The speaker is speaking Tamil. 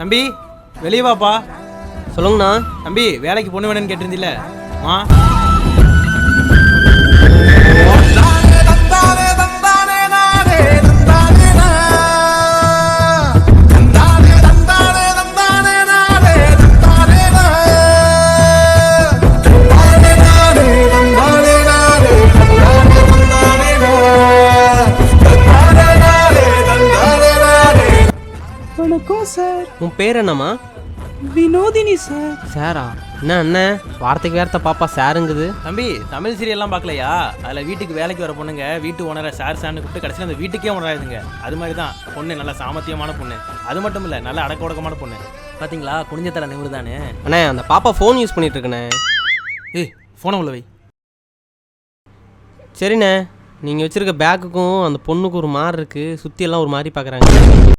தம்பி வெளியே வாப்பா. சொல்லுங்கண்ணா. தம்பி வேலைக்கு பொண்ணு வேணும்னு கேட்டிருந்தில்ல மா. வணக்கம் சார். உன் பேர் என்னம்மா? வினோதினி சார். சாரா? என்ன அண்ணன் வார்த்தைக்கு வேர்த்த பாப்பா சாருங்குது. தம்பி தமிழ் சீரியல்லாம் பார்க்கலையா? அதில் வீட்டுக்கு வேலைக்கு வர பொண்ணுங்க வீட்டு ஓனரை சார் சார்னு கூப்பிட்டு கடைசியில் அந்த வீட்டுக்கே ஓனராதுங்க. அது மாதிரி தான் பொண்ணு நல்ல சாமர்த்தியமான பொண்ணு. அது மட்டும் இல்லை நல்ல அடக்க ஒடுக்கமான பொண்ணு. பார்த்தீங்களா குனிஞ்ச தலை நிமிரு தானே. அண்ணே அந்த பாப்பா ஃபோன் யூஸ் பண்ணிட்டு இருக்கண்ணே. ஏய் ஃபோனை உள்ள வை. சரிண்ணே, நீங்கள் வச்சுருக்க பேக்குக்கும் அந்த பொண்ணுக்கு ஒரு மாதிரி இருக்குது, சுற்றி எல்லாம் ஒரு மாதிரி பார்க்குறாங்க.